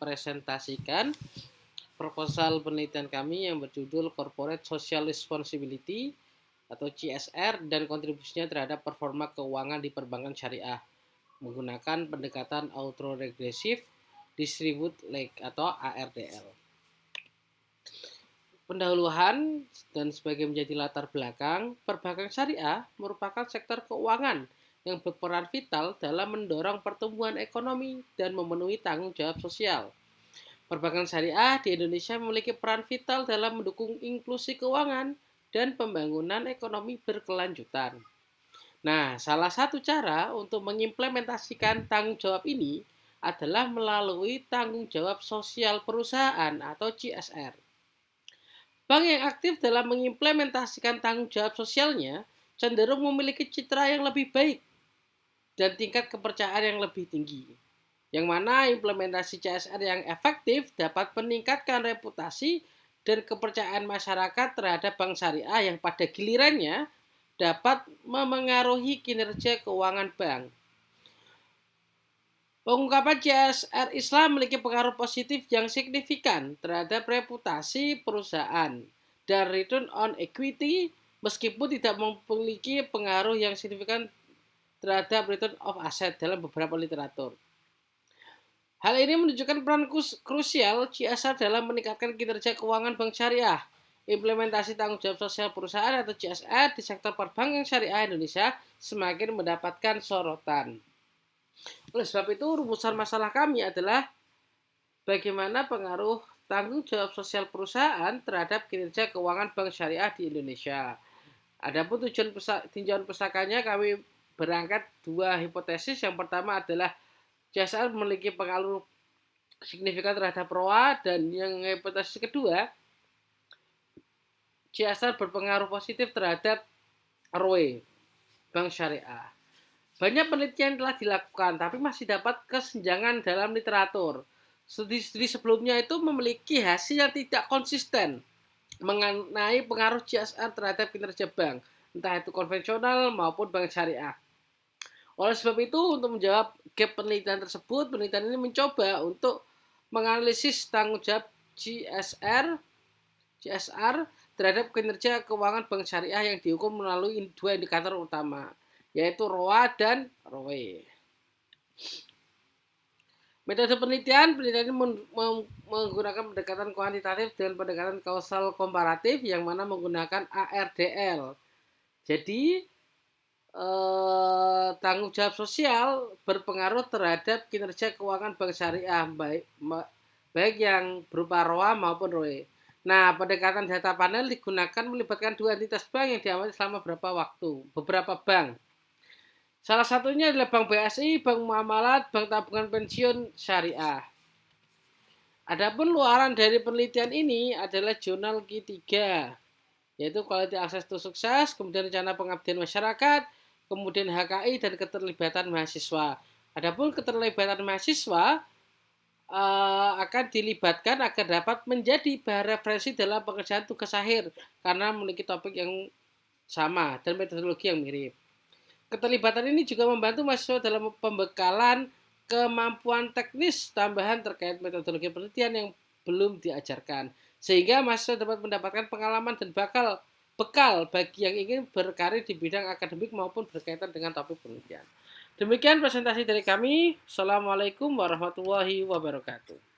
mempresentasikan proposal penelitian kami yang berjudul Corporate Social Responsibility atau CSR dan kontribusinya terhadap performa keuangan di perbankan syariah menggunakan pendekatan autoregressive distribute lag atau ARDL. Pendahuluan dan sebagai menjadi latar belakang, perbankan syariah merupakan sektor keuangan yang berperan vital dalam mendorong pertumbuhan ekonomi dan memenuhi tanggung jawab sosial. Perbankan syariah di Indonesia memiliki peran vital dalam mendukung inklusi keuangan dan pembangunan ekonomi berkelanjutan. Nah, salah satu cara untuk mengimplementasikan tanggung jawab ini adalah melalui tanggung jawab sosial perusahaan atau CSR. Bank yang aktif dalam mengimplementasikan tanggung jawab sosialnya cenderung memiliki citra yang lebih baik dan tingkat kepercayaan yang lebih tinggi. Yang mana implementasi CSR yang efektif dapat meningkatkan reputasi dan kepercayaan masyarakat terhadap bank syariah yang pada gilirannya dapat memengaruhi kinerja keuangan bank. Pengungkapan CSR Islam memiliki pengaruh positif yang signifikan terhadap reputasi perusahaan dan return on equity meskipun tidak memiliki pengaruh yang signifikan terhadap return of asset dalam beberapa literatur. Hal ini menunjukkan peran krusial CSR dalam meningkatkan kinerja keuangan bank syariah. Implementasi tanggung jawab sosial perusahaan atau CSR di sektor perbankan syariah Indonesia semakin mendapatkan sorotan. Oleh sebab itu, rumusan masalah kami adalah bagaimana pengaruh tanggung jawab sosial perusahaan terhadap kinerja keuangan bank syariah di Indonesia. Adapun tinjauan pusakanya kami berangkat dua hipotesis. Yang pertama adalah CSR memiliki pengaruh signifikan terhadap ROA, dan yang hipotesis kedua, CSR berpengaruh positif terhadap ROE bank syariah. Banyak penelitian telah dilakukan, tapi masih dapat kesenjangan dalam literatur. Studi sebelumnya itu memiliki hasil yang tidak konsisten mengenai pengaruh CSR terhadap kinerja bank, entah itu konvensional maupun bank syariah. Oleh sebab itu, untuk menjawab gap penelitian tersebut, penelitian ini mencoba untuk menganalisis tanggung jawab CSR terhadap kinerja keuangan bank syariah yang diukur melalui dua indikator utama, yaitu ROA dan ROE. Metode penelitian ini menggunakan pendekatan kuantitatif dengan pendekatan kausal komparatif yang mana menggunakan ARDL. Jadi, tanggung jawab sosial berpengaruh terhadap kinerja keuangan bank syariah baik yang berupa ROA maupun ROE. Nah, pendekatan data panel digunakan melibatkan dua entitas bank yang diamati selama beberapa bank. Salah satunya adalah Bank BSI, Bank Muamalat, Bank Tabungan Pensiun Syariah. Adapun luaran dari penelitian ini adalah jurnal Q3, yaitu Quality Access to Success, kemudian rencana pengabdian masyarakat, kemudian HKI, dan keterlibatan mahasiswa. Adapun keterlibatan mahasiswa akan dilibatkan agar dapat menjadi bahan referensi dalam pekerjaan tugas akhir karena memiliki topik yang sama dan metodologi yang mirip. Keterlibatan ini juga membantu mahasiswa dalam pembekalan kemampuan teknis tambahan terkait metodologi penelitian yang belum diajarkan, sehingga mahasiswa dapat mendapatkan pengalaman dan bekal bagi yang ingin berkarir di bidang akademik maupun berkaitan dengan topik penelitian. Demikian presentasi dari kami. Assalamualaikum warahmatullahi wabarakatuh.